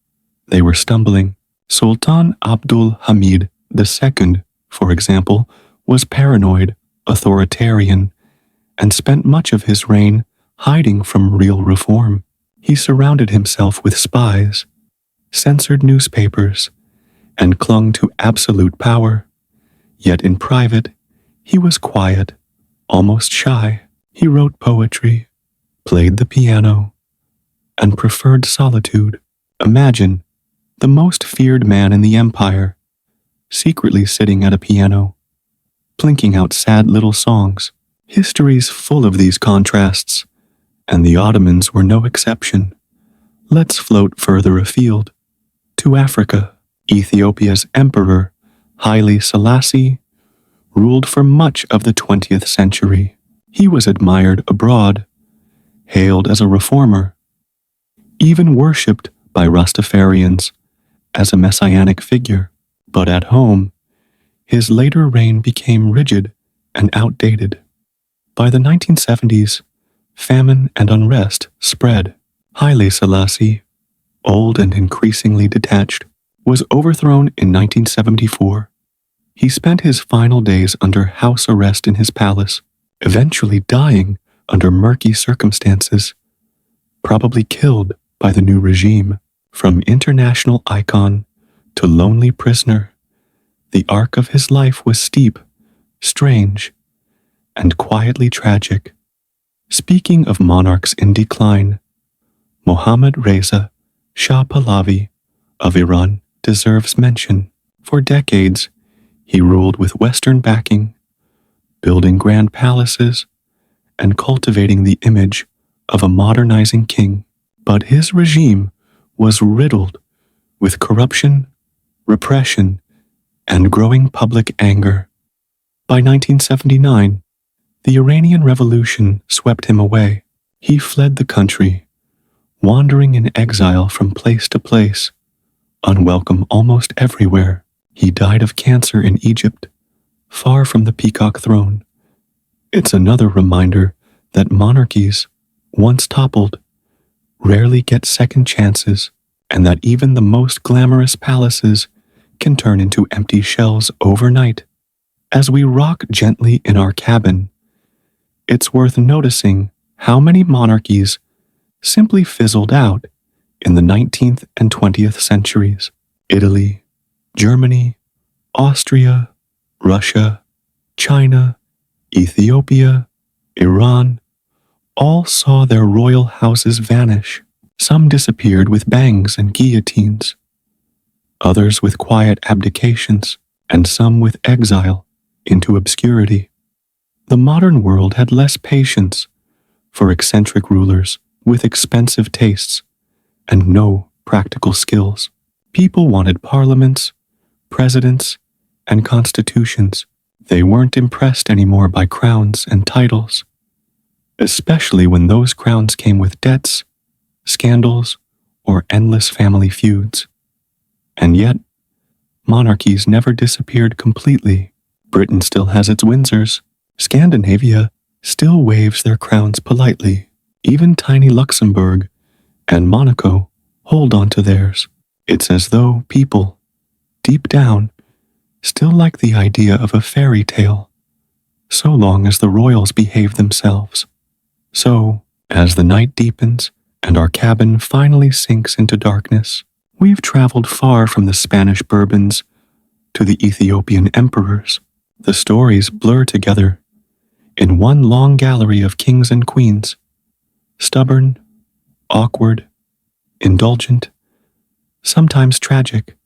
they were stumbling. Sultan Abdul Hamid II, for example, was paranoid, authoritarian, and spent much of his reign hiding from real reform. He surrounded himself with spies, censored newspapers, and clung to absolute power. Yet in private, he was quiet, almost shy. He wrote poetry, played the piano, and preferred solitude. Imagine the most feared man in the empire, secretly sitting at a piano, plinking out sad little songs. History's full of these contrasts, and the Ottomans were no exception. Let's float further afield, to Africa. Ethiopia's emperor, Haile Selassie, ruled for much of the 20th century. He was admired abroad, hailed as a reformer, even worshipped by Rastafarians as a messianic figure, but at home, his later reign became rigid and outdated. By the 1970s, famine and unrest spread. Haile Selassie, old and increasingly detached, was overthrown in 1974. He spent his final days under house arrest in his palace, eventually dying under murky circumstances, probably killed by the new regime. From international icon to lonely prisoner, the arc of his life was steep, strange, and quietly tragic. Speaking of monarchs in decline, Mohammad Reza Shah Pahlavi of Iran deserves mention. For decades, he ruled with Western backing, building grand palaces and cultivating the image of a modernizing king. But his regime was riddled with corruption, repression, and growing public anger. By 1979, the Iranian Revolution swept him away. He fled the country, wandering in exile from place to place, unwelcome almost everywhere. He died of cancer in Egypt, far from the peacock throne. It's another reminder that monarchies, once toppled, rarely get second chances, and that even the most glamorous palaces can turn into empty shells overnight. As we rock gently in our cabin, it's worth noticing how many monarchies simply fizzled out in the 19th and 20th centuries. Italy, Germany, Austria, Russia, China, Ethiopia, Iran, all saw their royal houses vanish. Some disappeared with bangs and guillotines, others with quiet abdications, and some with exile into obscurity. The modern world had less patience for eccentric rulers with expensive tastes and no practical skills. People wanted parliaments, presidents, and constitutions. They weren't impressed anymore by crowns and titles, especially when those crowns came with debts, scandals, or endless family feuds. And yet, monarchies never disappeared completely. Britain still has its Windsors. Scandinavia still waves their crowns politely. Even tiny Luxembourg and Monaco hold on to theirs. It's as though people, deep down, still like the idea of a fairy tale, so long as the royals behave themselves. So, as the night deepens and our cabin finally sinks into darkness, we've traveled far from the Spanish Bourbons to the Ethiopian emperors. The stories blur together in one long gallery of kings and queens, stubborn, awkward, indulgent, sometimes tragic.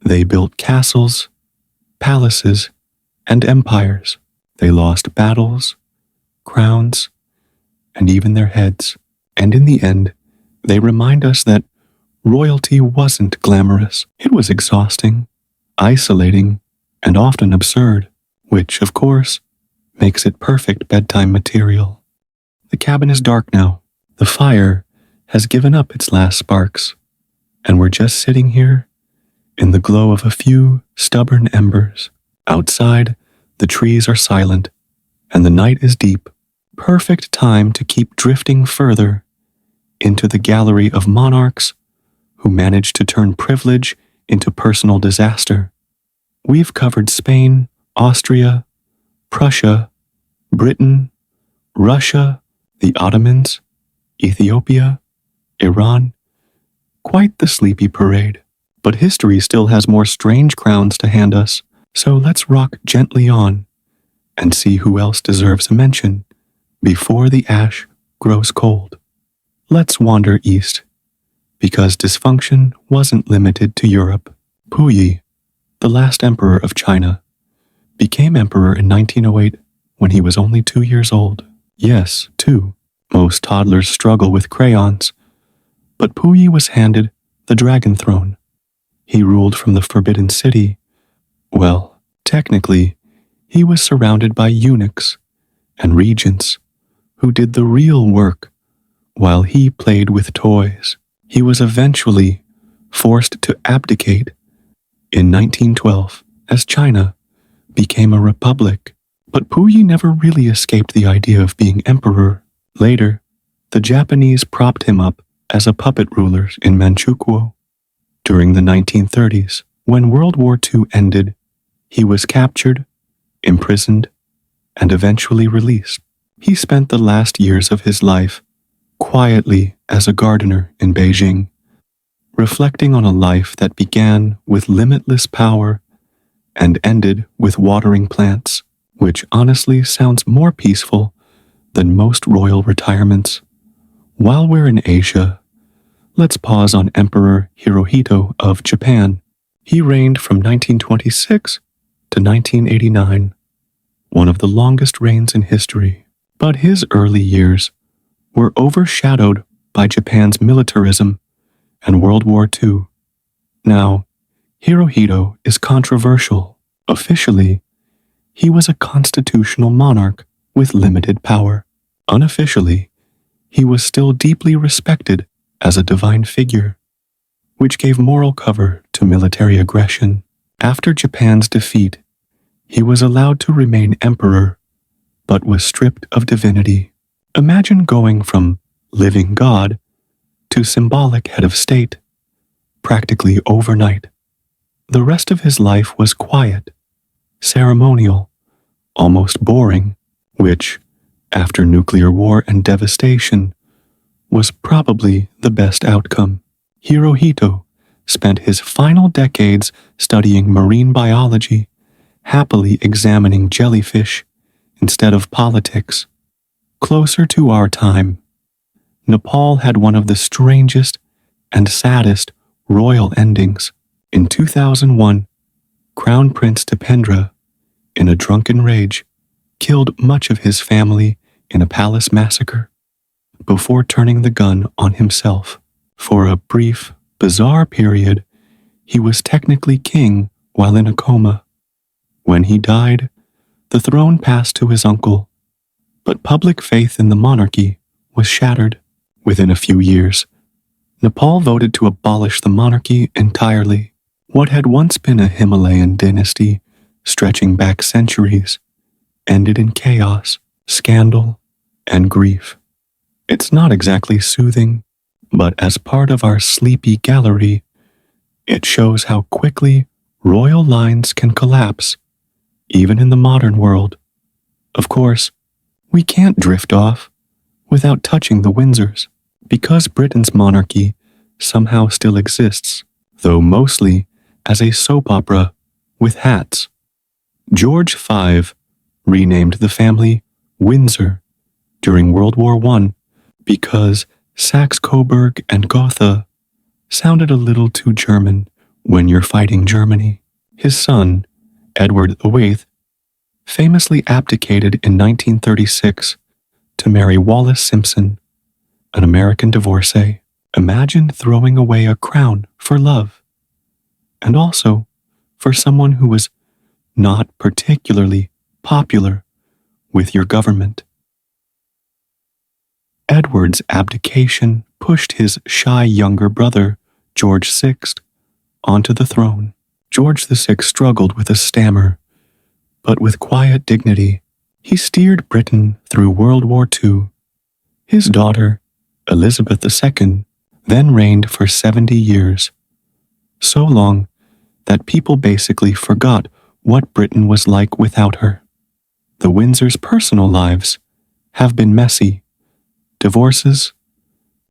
They built castles, palaces, and empires. They lost battles, crowns, and even their heads. And in the end, they remind us that royalty wasn't glamorous. It was exhausting, isolating, and often absurd, which, of course, makes it perfect bedtime material. The cabin is dark now. The fire has given up its last sparks, and we're just sitting here in the glow of a few stubborn embers. Outside, the trees are silent, and the night is deep. Perfect time to keep drifting further into the gallery of monarchs who managed to turn privilege into personal disaster. We've covered Spain, Austria, Prussia, Britain, Russia, the Ottomans, Ethiopia, Iran. Quite the sleepy parade. But history still has more strange crowns to hand us, so let's rock gently on and see who else deserves a mention before the ash grows cold. Let's wander east, because dysfunction wasn't limited to Europe. Puyi, the last emperor of China, became emperor in 1908 when he was only 2 years old. Yes, 2. Most toddlers struggle with crayons, but Puyi was handed the dragon throne. He ruled from the Forbidden City. Well, technically, he was surrounded by eunuchs and regents who did the real work while he played with toys. He was eventually forced to abdicate in 1912 as China became a republic. But Puyi never really escaped the idea of being emperor. Later, the Japanese propped him up as a puppet ruler in Manchukuo. During the 1930s, when World War II ended, he was captured, imprisoned, and eventually released. He spent the last years of his life quietly as a gardener in Beijing, reflecting on a life that began with limitless power and ended with watering plants, which honestly sounds more peaceful than most royal retirements. While we're in Asia, let's pause on Emperor Hirohito of Japan. He reigned from 1926 to 1989, one of the longest reigns in history. But his early years were overshadowed by Japan's militarism and World War II. Now, Hirohito is controversial. Officially, he was a constitutional monarch with limited power. Unofficially, he was still deeply respected as a divine figure, which gave moral cover to military aggression. After Japan's defeat, he was allowed to remain emperor, but was stripped of divinity. Imagine going from living God to symbolic head of state, practically overnight. The rest of his life was quiet, ceremonial, almost boring, which, after nuclear war and devastation, was probably the best outcome. Hirohito spent his final decades studying marine biology, happily examining jellyfish instead of politics. Closer to our time, Nepal had one of the strangest and saddest royal endings. In 2001, Crown Prince Dipendra, in a drunken rage, killed much of his family in a palace massacre before turning the gun on himself. For a brief, bizarre period, he was technically king while in a coma. When he died, the throne passed to his uncle, but public faith in the monarchy was shattered. Within a few years, Nepal voted to abolish the monarchy entirely. What had once been a Himalayan dynasty stretching back centuries ended in chaos, scandal, and grief. It's not exactly soothing, but as part of our sleepy gallery, it shows how quickly royal lines can collapse, even in the modern world. Of course, we can't drift off without touching the Windsors, because Britain's monarchy somehow still exists, though mostly as a soap opera with hats. George V renamed the family Windsor during World War I because Saxe-Coburg and Gotha sounded a little too German when you're fighting Germany. His son, Edward VIII, famously abdicated in 1936 to marry Wallis Simpson, an American divorcee. Imagine throwing away a crown for love, and also for someone who was not particularly popular with your government. Edward's abdication pushed his shy younger brother, George VI, onto the throne. George VI struggled with a stammer, but with quiet dignity, he steered Britain through World War II. His daughter, Elizabeth II, then reigned for 70 years, so long that people basically forgot what Britain was like without her. The Windsors' personal lives have been messy. Divorces,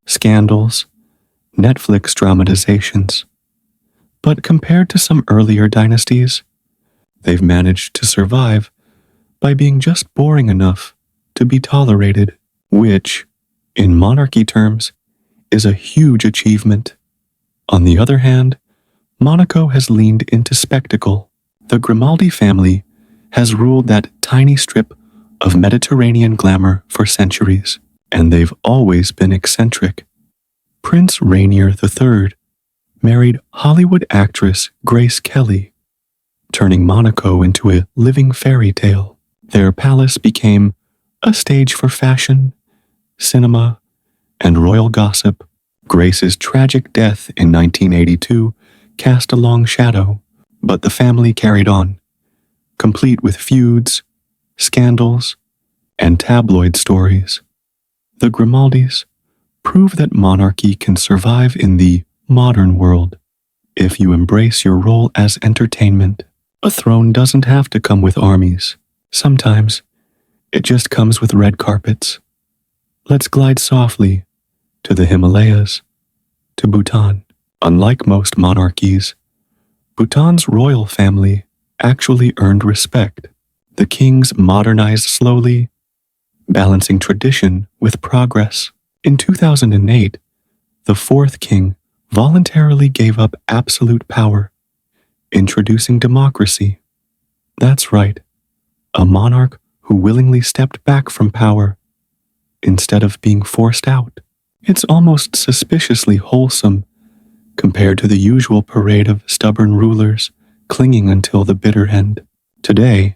scandals, Netflix dramatizations. But compared to some earlier dynasties, they've managed to survive by being just boring enough to be tolerated, which, in monarchy terms, is a huge achievement. On the other hand, Monaco has leaned into spectacle. The Grimaldi family has ruled that tiny strip of Mediterranean glamour for centuries, and they've always been eccentric. Prince Rainier III married Hollywood actress Grace Kelly, turning Monaco into a living fairy tale. Their palace became a stage for fashion, cinema, and royal gossip. Grace's tragic death in 1982 cast a long shadow, but the family carried on, complete with feuds, scandals, and tabloid stories. The Grimaldis prove that monarchy can survive in the modern world if you embrace your role as entertainment. A throne doesn't have to come with armies. Sometimes it just comes with red carpets. Let's glide softly to the Himalayas, to Bhutan. Unlike most monarchies, Bhutan's royal family actually earned respect. The kings modernized slowly, balancing tradition with progress. In 2008, the fourth king voluntarily gave up absolute power, introducing democracy. That's right, a monarch who willingly stepped back from power instead of being forced out. It's almost suspiciously wholesome compared to the usual parade of stubborn rulers clinging until the bitter end. Today,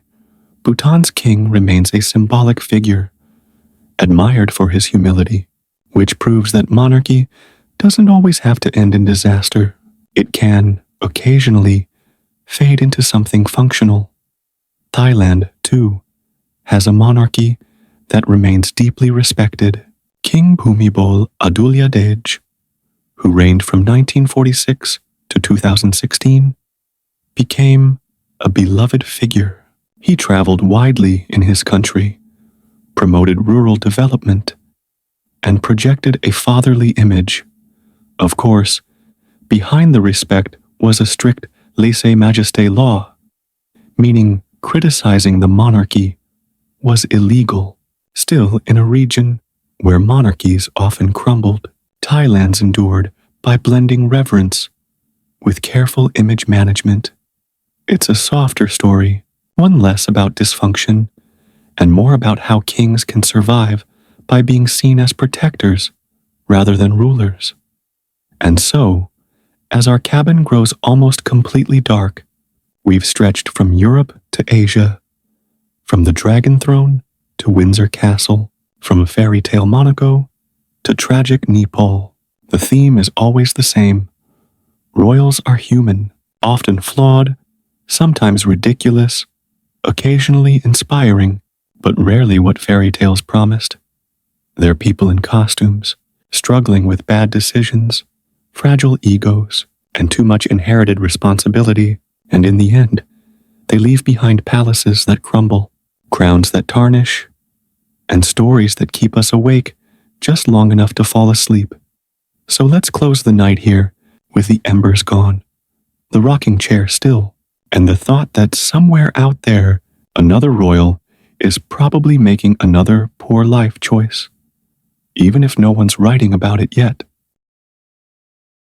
Bhutan's king remains a symbolic figure, admired for his humility, which proves that monarchy doesn't always have to end in disaster. It can, occasionally, fade into something functional. Thailand, too, has a monarchy that remains deeply respected. King Bhumibol Adulyadej, who reigned from 1946 to 2016, became a beloved figure. He traveled widely in his country, promoted rural development, and projected a fatherly image. Of course, behind the respect was a strict lèse-majesté law, meaning criticizing the monarchy was illegal. Still, in a region where monarchies often crumbled, Thailand's endured by blending reverence with careful image management. It's a softer story, one less about dysfunction and more about how kings can survive by being seen as protectors rather than rulers. And so, as our cabin grows almost completely dark, we've stretched from Europe to Asia, from the Dragon Throne to Windsor Castle, from fairy tale Monaco to tragic Nepal. The theme is always the same. Royals are human, often flawed, sometimes ridiculous, occasionally inspiring, but rarely what fairy tales promised. They're people in costumes, struggling with bad decisions, fragile egos, and too much inherited responsibility, and in the end, they leave behind palaces that crumble, crowns that tarnish, and stories that keep us awake just long enough to fall asleep. So let's close the night here with the embers gone, the rocking chair still, and the thought that somewhere out there, another royal is probably making another poor life choice, even if no one's writing about it yet.